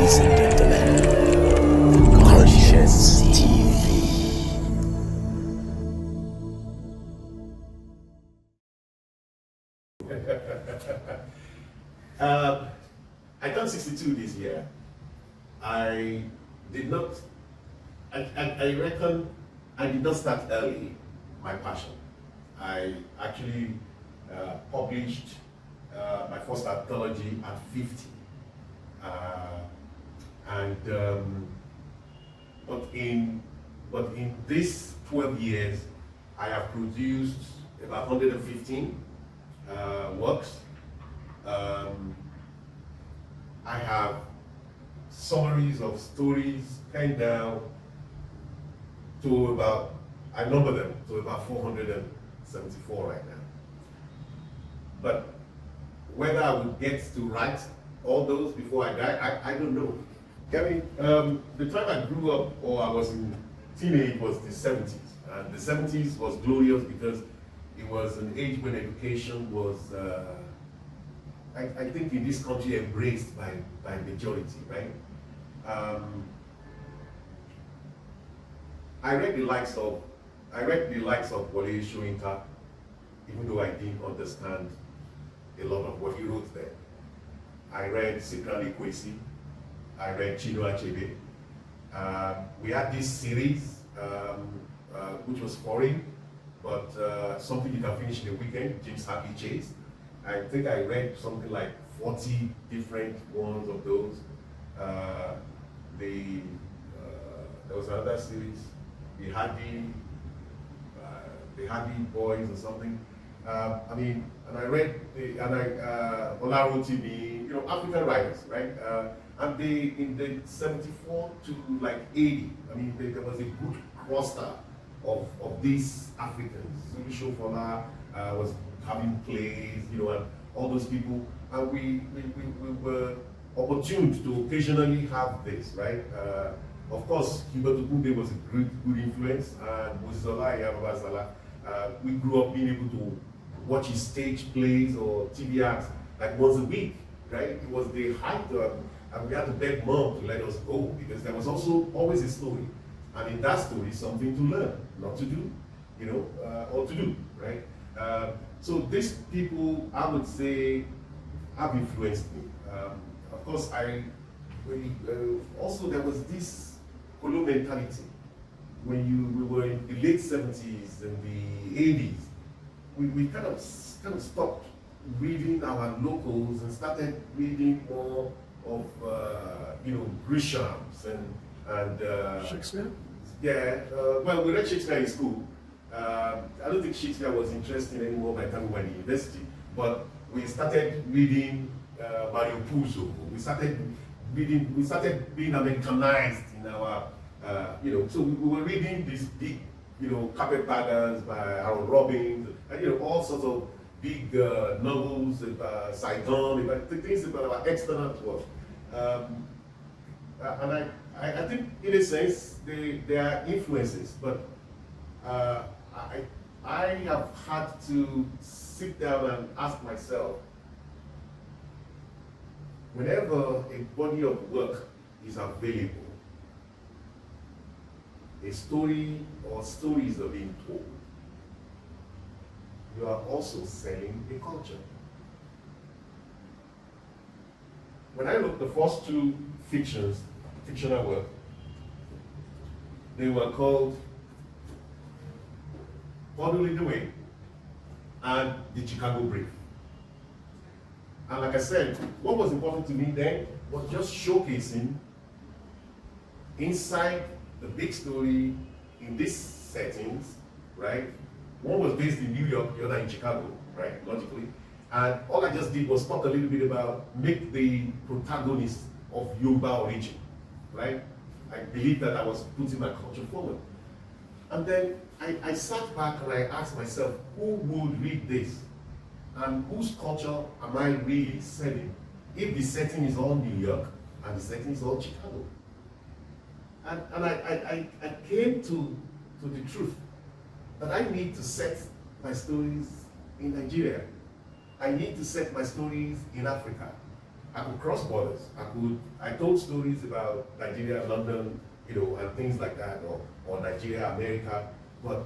Ladies and gentlemen, Conscious TV. I turned 62 this year. I did not, I reckon I did not start early, my passion. I actually published my first anthology at 50. But in these 12 years, I have produced about 115 works. I have summaries of stories penned down to about, I number them to about 474 right now. But whether I would get to write all those before I die, I don't know. I mean, the time I grew up, or I was in teenage, was the 70s. And the 70s was glorious because it was an age when education was, I think in this country, embraced by majority, right? I read the likes of Wole Soyinka, even though I didn't understand a lot of what he wrote there. I read Cyprian Ekwesi, I read Chinua Achebe. We had this series, which was foreign, but something you can finish in a weekend, Jim's Happy Chase. I think I read something like 40 different ones of those. There was another series, the Hardy Boys or something. I mean, and I read Olarotimi, you know, African writers, right? And they, in the 74 to like 80, I mean, there was a good cluster of these Africans. Zulu Shofola was having plays, you know, and all those people. And we were opportuned to occasionally have this, right? Of course, Hubert Ogunde was a good influence, and Mozizola Iyababa we grew up being able to watch his stage plays or TV acts like once a week, right? It was the height of, and we had to beg mom to let us go because there was also always a story. And in that story, something to learn, not to do, you know, or to do, right? So these people, I would say, have influenced me. Of course, also there was this colonial mentality. When we were in the late 70s and the 80s, we kind of stopped reading our locals and started reading more of you know, Grisham's and Shakespeare? Yeah, well, we read Shakespeare in school. I don't think Shakespeare was interesting anymore by the time we were in university, but we started reading Mario Puzo. We started being Americanized in our, you know, so we were reading these big, you know, carpetbaggers by Harold Robbins, and, you know, all sorts of big novels about Saigon, about things about our external world. And I think, in a sense, they are influences, but I have had to sit down and ask myself, whenever a body of work is available, a story or stories are being told, you are also selling a culture. When I looked at the first two fictional work, they were called Bodily the Way and The Chicago Brief. And like I said, what was important to me then was just showcasing inside the big story in these settings, right? One was based in New York, the other in Chicago, right, logically. And all I just did was talk a little bit about, make the protagonist of Yoruba origin, right? I believe that I was putting my culture forward. And then I sat back and I asked myself, who would read this? And whose culture am I really selling? If the setting is all New York and the setting is all Chicago. And I came to the truth that I need to set my stories in Nigeria. I need to set my stories in Africa. I could cross borders. I told stories about Nigeria, London, and things like that, or Nigeria, America. But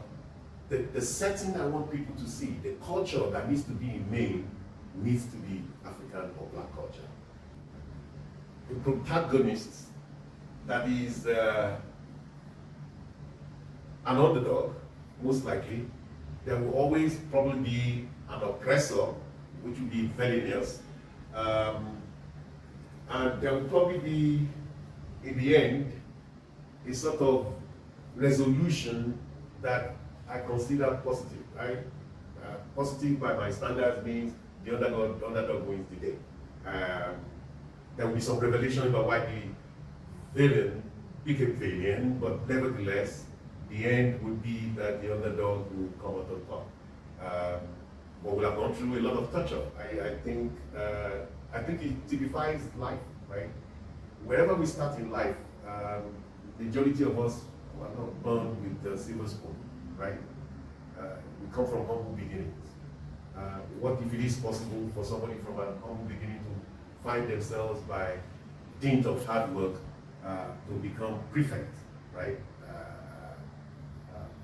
the setting I want people to see, the culture that needs to be in Maine, needs to be African or Black culture. The protagonist that is an underdog, most likely, there will always probably be an oppressor, which will be villainous. And there will probably be, in the end, a sort of resolution that I consider positive, right? Positive by my standards means the underdog wins the day. There will be some revelation about why the villain became villain, but nevertheless, the end would be that the underdog will come out on top. But we'll have gone through a lot of touch-up. I think it typifies life, right? Wherever we start in life, the majority of us are not born with the silver spoon, right? We come from humble beginnings. What if it is possible for somebody from an humble beginning to find themselves by dint of hard work to become prefect, right?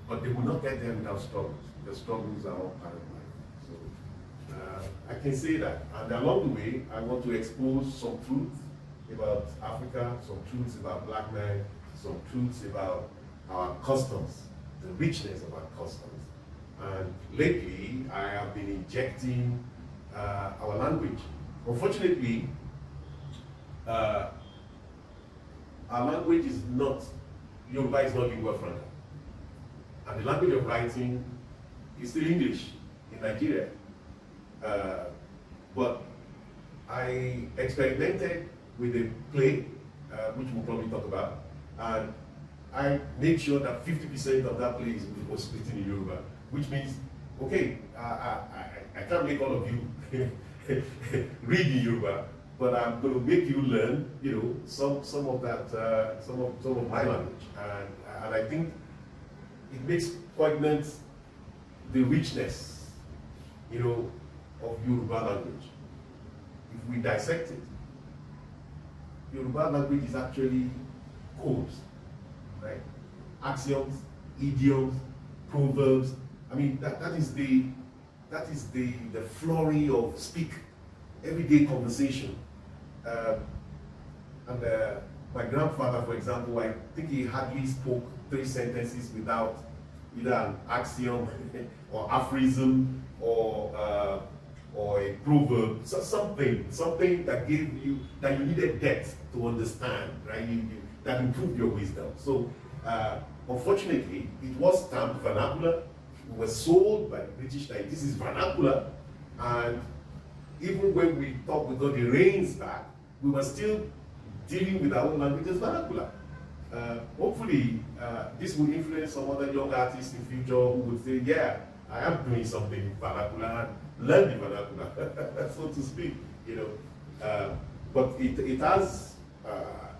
But they will not get there without struggles. The struggles are all part of life. So I can say that. And along the way, I want to expose some truths about Africa, some truths about Black men, some truths about our customs, the richness of our customs. And lately, I have been injecting our language. Unfortunately, our language is not, Yoruba is not lingua franca. And the language of writing is still English in Nigeria. But I experimented with a play, which we'll probably talk about, and I made sure that 50% of that play was written in Yoruba, which means, okay, I can't make all of you read in Yoruba, but I'm going to make you learn, some of that, some of my language, and I think it makes poignant the richness, of Yoruba language. If we dissect it, Yoruba language is actually codes, right? Axioms, idioms, proverbs. I mean, that is the flurry of speak, everyday conversation. And my grandfather, for example, I think he hardly spoke 3 sentences without either an axiom or aphorism or a proverb, so something that gave you, that you needed depth to understand, right? That improved your wisdom. So, unfortunately, it was stamped vernacular. It was sold by the British like this is vernacular, and even when we thought we got the reins back, we were still dealing with our own language as vernacular. Hopefully, this will influence some other young artists in future who would say, yeah, I am doing something vernacular, learn the vernacular, so to speak, But it has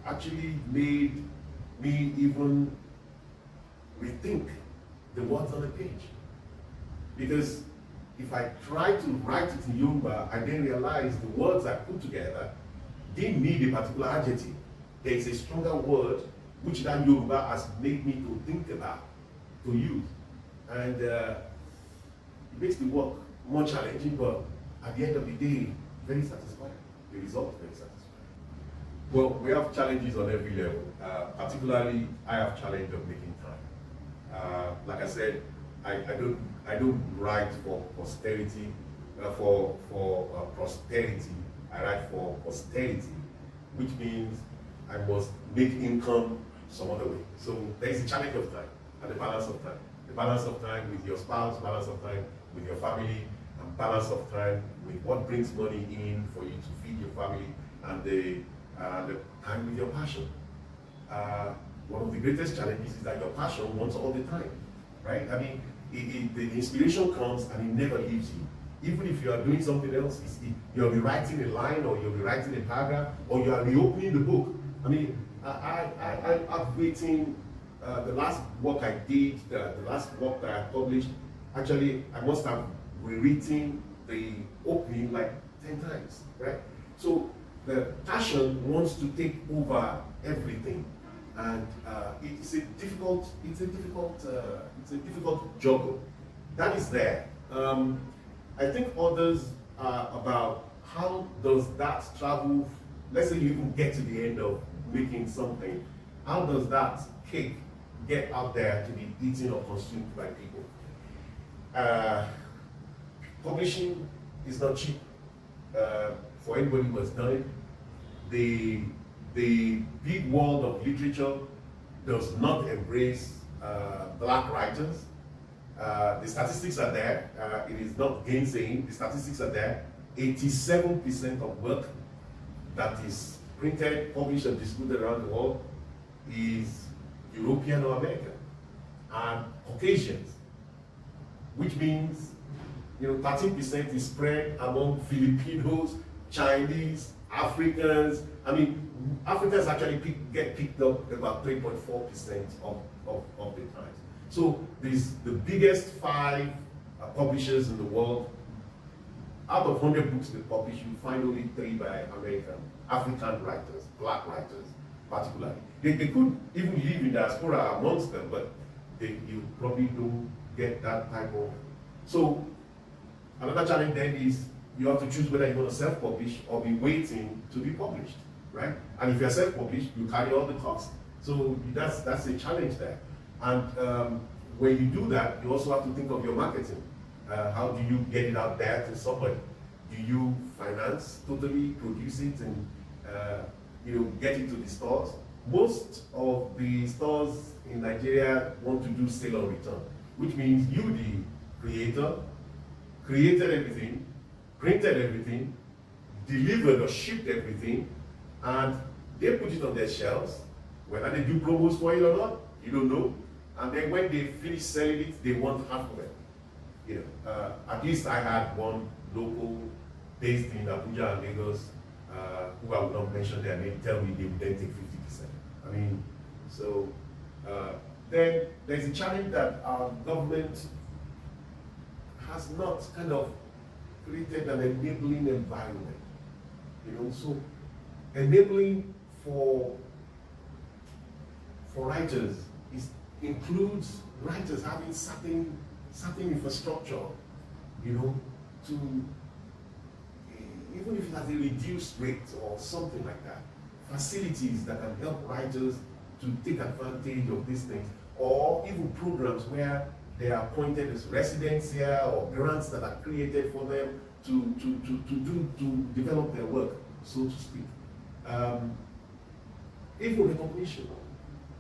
actually made me even rethink the words on the page. Because if I try to write it in Yoruba, I then realize the words I put together didn't need a particular adjective. There is a stronger word which that Yoruba has made me to think about, to use. And it makes the work more challenging, but at the end of the day, very satisfying. The result, very satisfying. Well, we have challenges on every level. Particularly, I have challenge of making time. Like I said, I don't write for posterity, for prosperity. I write for posterity, which means I must make income some other way. So there is a challenge of time and the balance of time. The balance of time with your spouse, balance of time with your family, and balance of time with what brings money in for you to feed your family, and the time with your passion. One of the greatest challenges is that your passion wants all the time, right? I mean, the inspiration comes and it never leaves you. Even if you are doing something else, you'll be writing a line, or you'll be writing a paragraph, or you are reopening the book. I mean, I'm waiting. The last work I did, the last work that I published, actually, I must have rewritten the opening like 10 times, right? So the passion wants to take over everything, and it's a difficult juggle. That is there. I think others are about how does that travel. Let's say you even get to the end of making something. How does that cake get out there to be eaten or consumed by people? Publishing is not cheap. For anybody who has done it, the big world of literature does not embrace black writers. The statistics are there. It is not gainsaying. The statistics are there. 87% of work that is printed, published, and distributed around the world is European or American, and Caucasians, which means 13% is spread among Filipinos, Chinese, Africans. I mean, Africans actually get picked up about 3.4% of the time. So there's the biggest 5 publishers in the world. Out of 100 books they publish, you find only 3 by African writers, black writers particularly. They could even live in diaspora amongst them, but you probably don't get that type of. So another challenge then is you have to choose whether you want to self-publish or be waiting to be published, right? And if you're self-published, you carry all the costs. So that's a challenge there. And when you do that, you also have to think of your marketing. How do you get it out there to somebody? Do you finance, totally produce it, and get it to the stores? Most of the stores in Nigeria want to do sale or return, which means you, the creator, created everything, printed everything, delivered or shipped everything, and they put it on their shelves. Whether they do promos for it or not, you don't know. And then when they finish selling it, they want half of it. At least I had one local based in Abuja and Lagos, who I will not mention their name, tell me they would then take 50%. I mean, so then there's a challenge that our government has not kind of created an enabling environment. So enabling for writers includes writers having certain infrastructure, to even if it has a reduced rate or something like that, facilities that can help writers to take advantage of these things, or even programs where they are appointed as residents here, or grants that are created for them to develop their work, so to speak. Even recognition.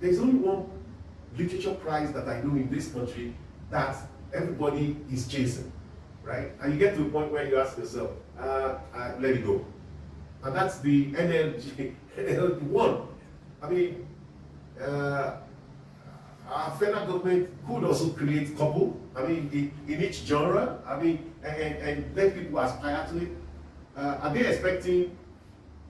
There's only one literature prize that I know in this country that everybody is chasing, right? And you get to a point where you ask yourself, let it go. And that's the NLG1. I mean, our federal government could also create couple, I mean, in each genre, I mean, and let people aspire to it. Are they expecting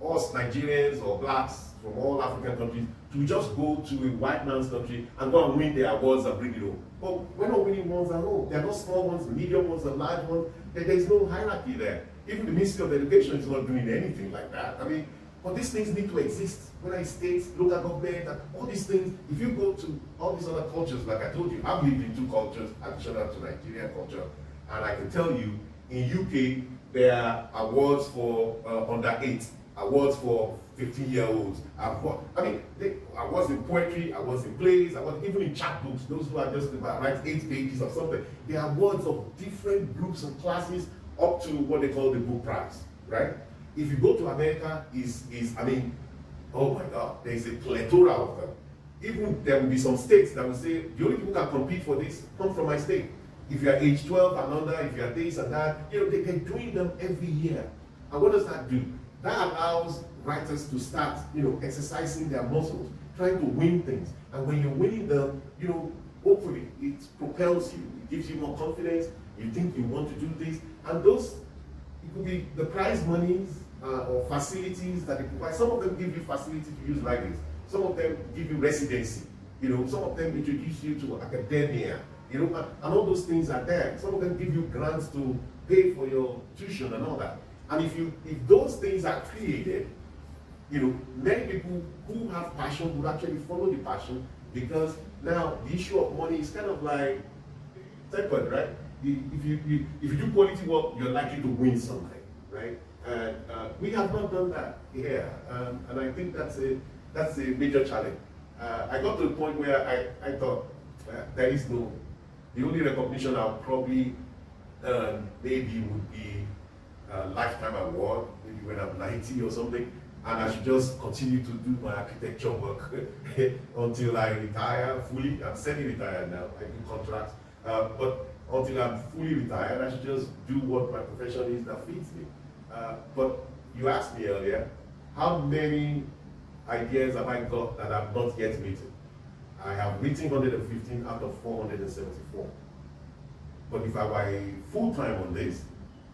us Nigerians or blacks from all African countries to just go to a white man's country and go and win their awards and bring it home? But we're not winning ones at home. They're not small ones, medium ones, and large ones. There's no hierarchy there. Even the Ministry of Education is not doing anything like that. I mean, but these things need to exist, whether it's states, local government, and all these things. If you go to all these other cultures, like I told you, I've lived in 2 cultures additional to Nigerian culture, and I can tell you, in UK, there are awards for under 8, awards for 15-year-olds. I mean, awards in poetry, awards in plays, awards even in chapbooks, those who are just about write 8 pages of something. There are awards of different groups and classes up to what they call the book prize, right? If you go to America, I mean, oh my God, there's a plethora of them. Even there will be some states that will say, the only people who can compete for this come from my state. If you are age 12 and under, if you are this and that, they're doing them every year. And what does that do? That allows writers to start, exercising their muscles, trying to win things. And when you're winning them, hopefully it propels you, it gives you more confidence, you think you want to do this. And those, it could be the prize monies or facilities that they provide. Some of them give you facility to use libraries. Some of them give you residency. Some of them introduce you to academia. And all those things are there. Some of them give you grants to pay for your tuition and all that. And if those things are created, many people who have passion would actually follow the passion, because now the issue of money is kind of like tempered, right? If you do quality work, you're likely to win something, right? And we have not done that here, and I think that's a major challenge. I got to the point where I thought the only recognition I'll probably earn maybe would be a lifetime award, maybe when I'm 90 or something, and I should just continue to do my architecture work until I retire fully. I'm semi-retired now, I do contracts, but until I'm fully retired, I should just do what my profession is that fits me. But you asked me earlier, how many ideas have I got that I've not yet written? I have written 115 out of 474. But if I were full-time on this,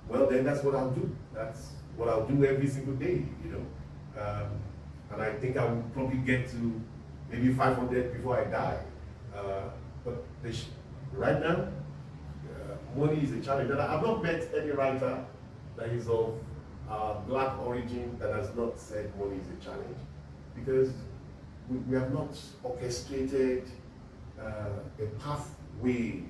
well, then that's what I'll do. That's what I'll do every single day, and I think I will probably get to maybe 500 before I die. But right now, money is a challenge. And I've not met any writer that is of black origin that has not said money is a challenge, because we have not orchestrated a pathway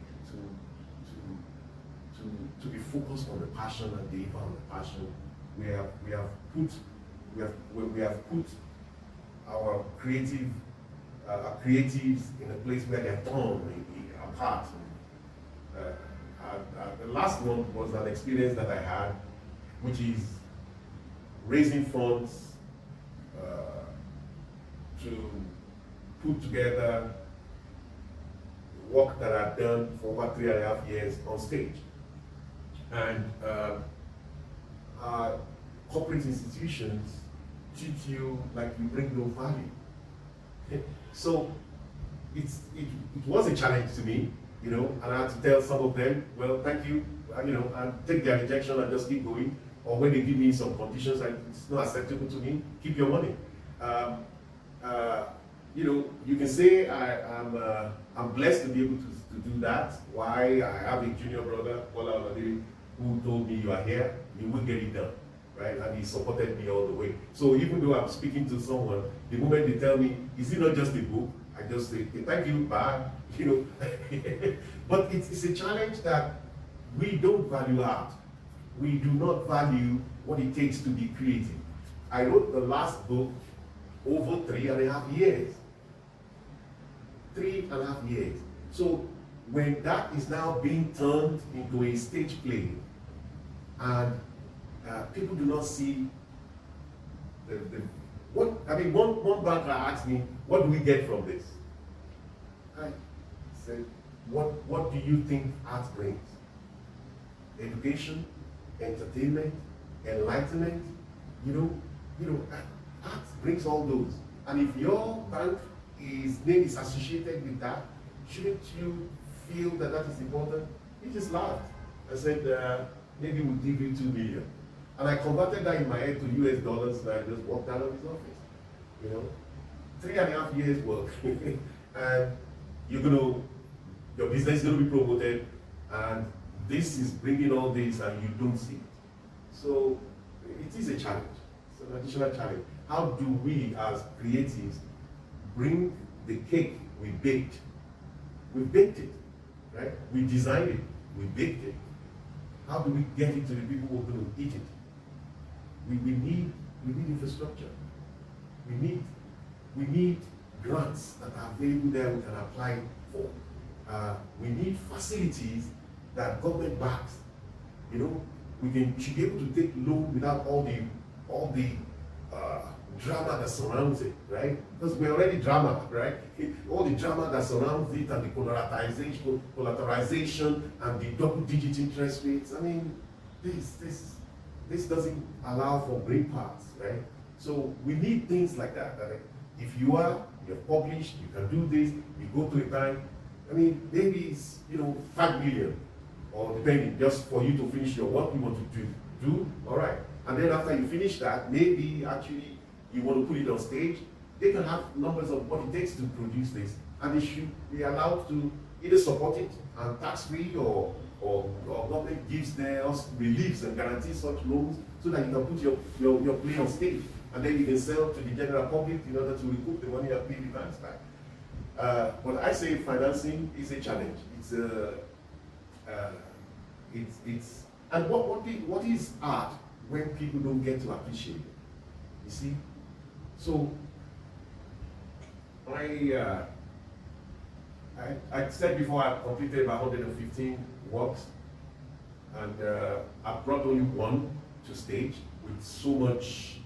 to be focused on the passion and deliver on the passion. We have put our creatives in a place where they're torn apart. The last one was an experience that I had, which is raising funds to put together work that I've done for over 3.5 years on stage. And corporate institutions treat you like you bring no value. So it was a challenge to me, and I had to tell some of them, well, thank you, and take their rejection and just keep going. Or when they give me some conditions and it's not acceptable to me, keep your money. You can say I'm blessed to be able to do that. Why? I have a junior brother, Onadele, who told me, you are here, you will get it done, right? And he supported me all the way. So even though I'm speaking to someone, the moment they tell me, is it not just a book? I just say, okay, thank you, bye, But it's a challenge that we don't value art. We do not value what it takes to be creative. I wrote the last book over 3.5 years. 3.5 years. So when that is now being turned into a stage play, and people do not see one banker asked me, what do we get from this? I said, what do you think art brings? Education, entertainment, enlightenment, art brings all those. And if your bank name is associated with that, shouldn't you feel that that is important? He just laughed. I said, maybe we'll give you 2 million. And I converted that in my head to US dollars, and I just walked out of his office. 3.5 years work. And your business is going to be promoted, and this is bringing all this, and you don't see it. So it is a challenge. It's an additional challenge. How do we as creatives bring the cake we baked? We baked it, right? We designed it, we baked it. How do we get it to the people who are going to eat it? We need infrastructure. We need grants that are available there we can apply for. We need facilities that government backs. We should be able to take loan without all the drama that surrounds it, right? Because we're already drama, right? All the drama that surrounds it, and the collateralization and the double-digit interest rates. I mean, this doesn't allow for green paths, right? So we need things like that. That if you're published, you can do this. You go to a bank. I mean, maybe it's 5 million, or depending, just for you to finish your work you want to do. All right. And then after you finish that, maybe actually you want to put it on stage. They can have numbers of what it takes to produce this, and they should be allowed to either support it and tax-free, or government gives us reliefs and guarantees such loans so that you can put your play on stage. and then you can sell to the general public in order to recoup the money and pay the banks back. But I say financing is a challenge. And what is art when people don't get to appreciate it? You see? So I said before I completed about 115 works, and I brought only one to stage with so much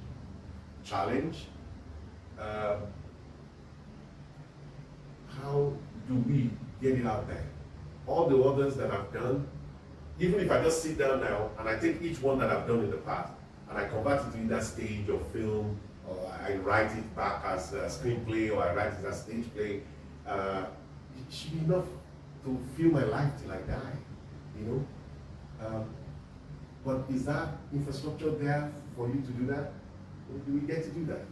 challenge. How do we get it out there? All the others that I've done, even if I just sit down now and I take each one that I've done in the past and I convert it to either stage or film, or I write it back as a screenplay, or I write it as stage play, it should be enough to fill my life till I die, you know? But is that infrastructure there for you to do that? Or do we get to do that?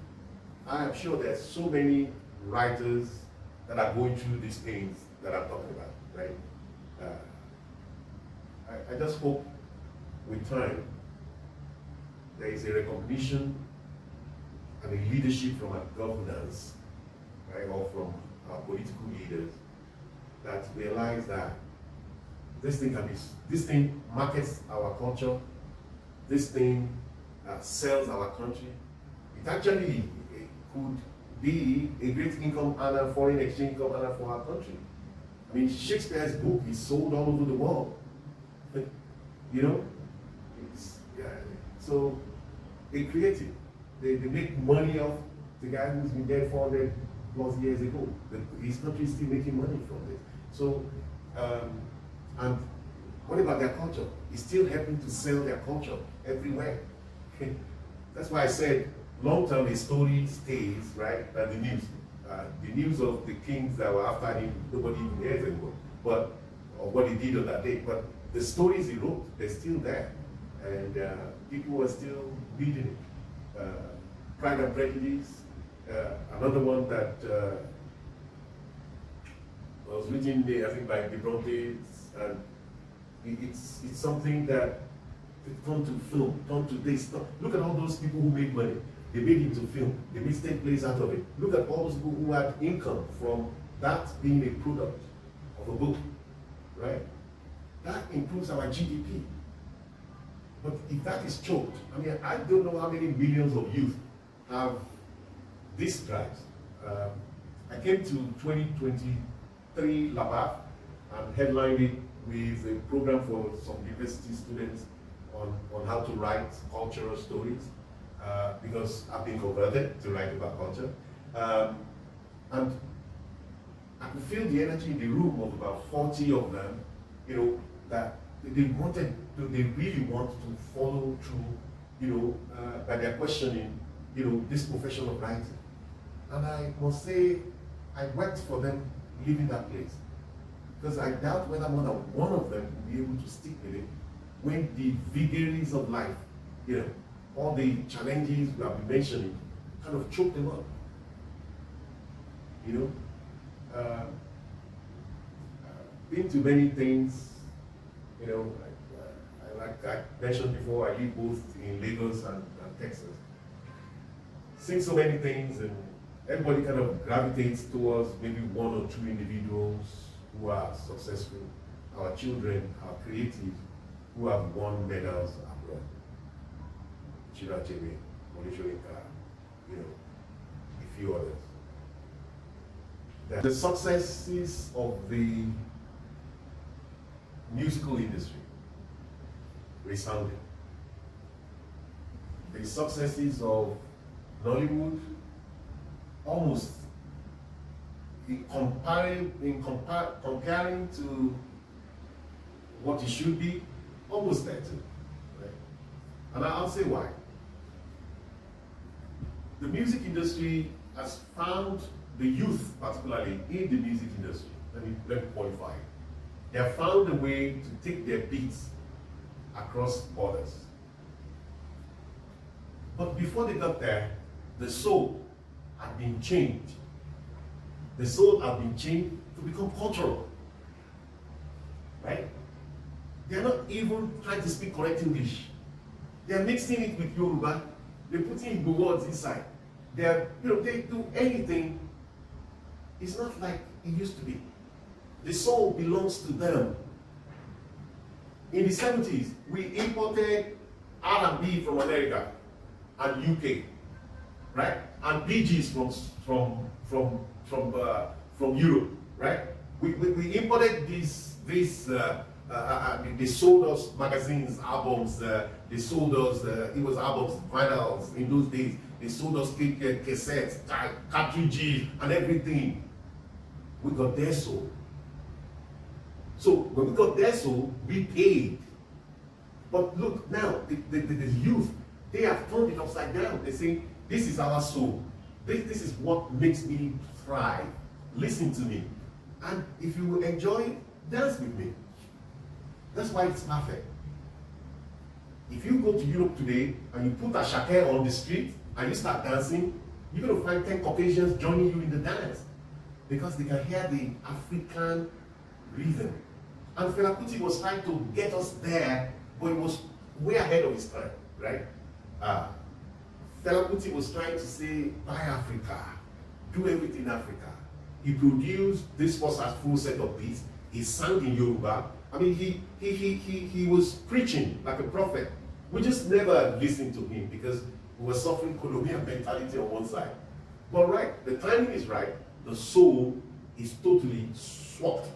I am sure there's so many writers that are going through these pains that I'm talking about, right? I just hope with time there is a recognition and a leadership from our governance, right, or from our political leaders that realize that this thing markets our culture, this thing sells our country. It actually could be a great income earner, foreign exchange income earner for our country. I mean, Shakespeare's book is sold all over the world. You know? So they create it. They make money off the guy who's been dead 400 plus years ago. His country is still making money from this. So, and what about their culture? It's still helping to sell their culture everywhere. That's why I said, long term, his story stays, right? The news of the kings that were after him, nobody even hears anymore. But, or what he did on that day. But the stories he wrote, they're still there. And people are still reading it. Pride and Prejudice, another one that was written, I think, by the Brontes, and it's something that turned to film, turned to this. Look at all those people who made money. They made it into film. They made stage plays out of it. Look at all those people who had income from that being a product of a book, right? That improves our GDP. But if that is choked, I mean, I don't know how many millions of youth have these drives. I came to 2023 Labab and headlined it with a program for some university students on how to write cultural stories, because I've been converted to write about culture. And I could feel the energy in the room of about 40 of them, you know, that they really want to follow through, you know, by their questioning, you know, this profession of writing. And I must say, I wept for them leaving that place. Because I doubt whether more than one of them will be able to stick with it when the vagaries of life, you know, all the challenges we have been mentioning, kind of choke them up. You know? Been to many things, you know, like I mentioned before, I live both in Lagos and Texas. Seen so many things, and everybody kind of gravitates towards maybe one or two individuals who are successful, our children, our creatives, who have won medals abroad. Chira Chebe, Monisho Inka, you know, a few others. The successes of the musical industry resounding. The successes of Nollywood, almost comparing to what it should be, almost there too. Right? And I'll say why. The music industry has found the youth, particularly in the music industry, let me qualify. They have found a way to take their beats across borders. But before they got there, the soul had been changed. The soul had been changed to become cultural. Right? They are not even trying to speak correct English. They are mixing it with Yoruba, They put in the words inside. They're, they do anything. It's not like it used to be. The soul belongs to them. In the 70s, we imported R&B from America and UK, right? And BGs from Europe, right? We imported these they sold us magazines, albums. They sold us it was albums, vinyls in those days. They sold us cassettes, cartridges, and everything. We got their soul. So when we got their soul, we paid. But look now, the youth, they have turned it upside down. They say, this is our soul. This is what makes me thrive. Listen to me. And if you enjoy it, dance with me. That's why it's perfect. If you go to Europe today and you put a shake on the street and you start dancing, you're going to find 10 Caucasians joining you in the dance because they can hear the African rhythm. And Fela Kuti was trying to get us there, but he was way ahead of his time, right? Fela Kuti was trying to say, buy Africa, do everything in Africa. He produced this was a full set of beats. He sang in Yoruba. I mean, he was preaching like a prophet. We just never listened to him because we were suffering colonial mentality on one side. But right, the timing is right. The soul is totally swapped.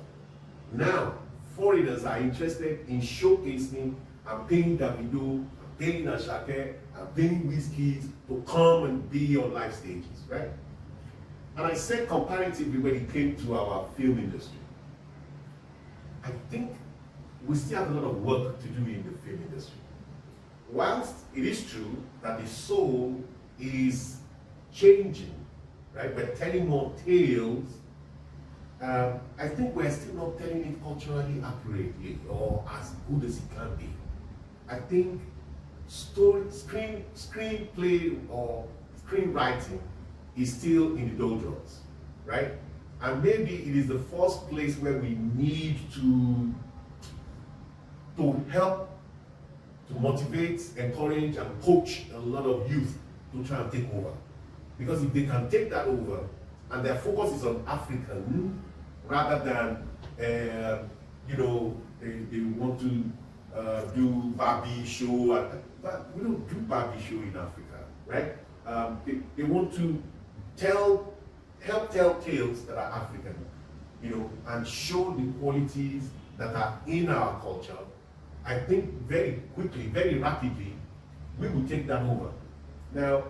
Now, foreigners are interested in showcasing and paying Davido, paying Ashake, and paying Wizkids to come and be on live stages, right? And I said comparatively when it came to our film industry, I think we still have a lot of work to do in the film industry. Whilst it is true that the soul is changing, right? We're telling more tales. I think we're still not telling it culturally accurately or as good as it can be. I think screenplay or screenwriting is still in the doldrums, right? And maybe it is the first place where we need to help, to motivate, encourage, and coach a lot of youth to try and take over. Because if they can take that over, and their focus is on African, rather than, they want to do Barbie show, but we don't do Barbie show in Africa, right? They want to help tell tales that are African, and show the qualities that are in our culture. I think very quickly, very rapidly, we will take that over. Now,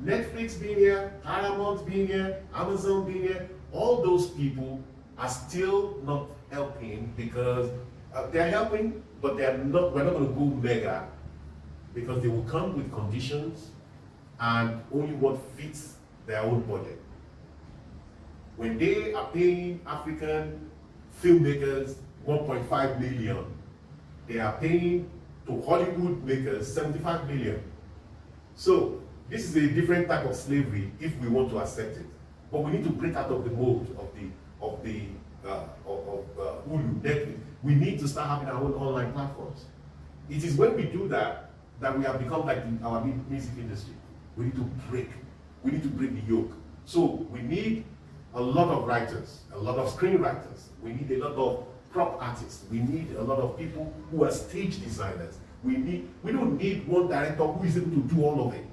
Netflix being here, Paramount being here, Amazon being here, all those people are still not helping because they're helping, but we're not going to go mega because they will come with conditions and only what fits their own budget. When they are paying African filmmakers 1.5 million, they are paying to Hollywood makers 75 million. So this is a different type of slavery if we want to accept it. But we need to break out of the mold of Hulu, Netflix. We need to start having our own online platforms. It is when we do that that we have become like our music industry. We need to break the yoke. So we need a lot of writers, a lot of screenwriters. We need a lot of prop artists. We need a lot of people who are stage designers. We don't need one director who is able to do all of it.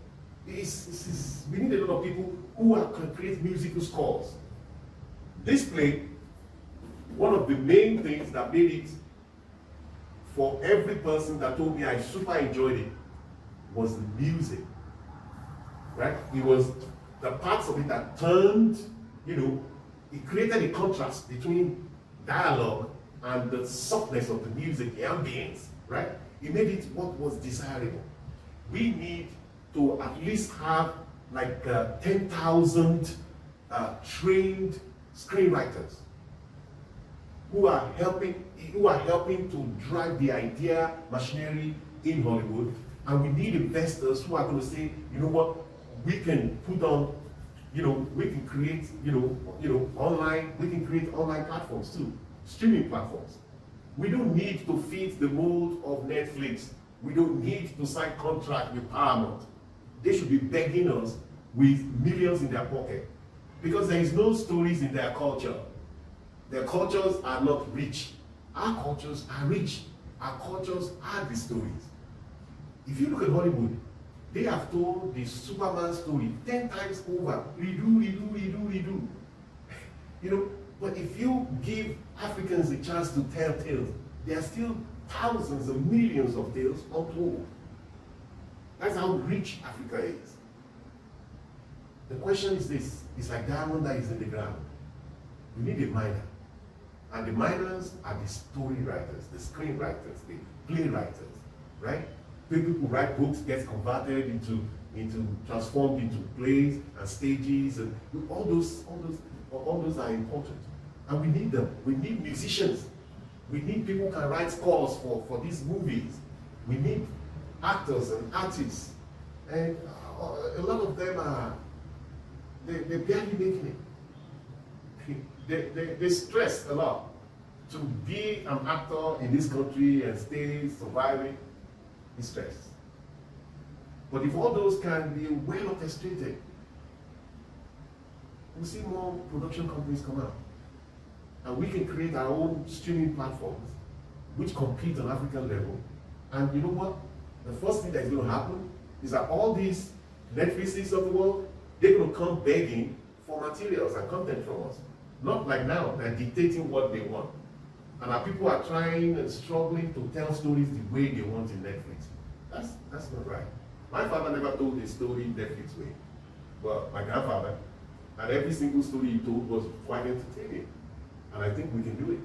We need a lot of people who can create musical scores. This play, one of the main things that made it for every person that told me I super enjoyed it was the music, right? It was the parts of it that turned, it created a contrast between dialogue and the softness of the music, the ambience, right? It made it what was desirable. We need to at least have like 10,000 trained screenwriters who are helping to drive the idea machinery in Hollywood, and we need investors who are going to say, you know what, we can put on, we can create, online, we can create online platforms too, streaming platforms. We don't need to fit the mold of Netflix. We don't need to sign contract with Paramount. they should be begging us with millions in their pocket, because there is no stories in their culture. Their cultures are not rich. Our cultures are rich. Our cultures are the stories. If you look at Hollywood, they have told the Superman story 10 times over. Redo. You know, but if you give Africans a chance to tell tales, there are still thousands and millions of tales untold. That's how rich Africa is. The question is this: it's like diamond that is in the ground. You need a miner. And the miners are the story writers, the screenwriters, the playwriters, right? People who write books get converted into transformed into plays and stages, and all those are important. And we need them. We need musicians. We need people who can write scores for these movies. We need actors and artists. And a lot of them are, they're barely making it. They stress a lot. To be an actor in this country and stay surviving is stress. But if all those can be well orchestrated, we'll see more production companies come out. And we can create our own streaming platforms which compete on African level. And you know what? The first thing that's going to happen is that all these Netflixes of the world, they're going to come begging for materials and content from us. Not like now, they're dictating what they want. And our people are trying and struggling to tell stories the way they want in Netflix. That's not right. My father never told a story Netflix way. But my grandfather, and every single story he told was quite entertaining. And I think we can do it.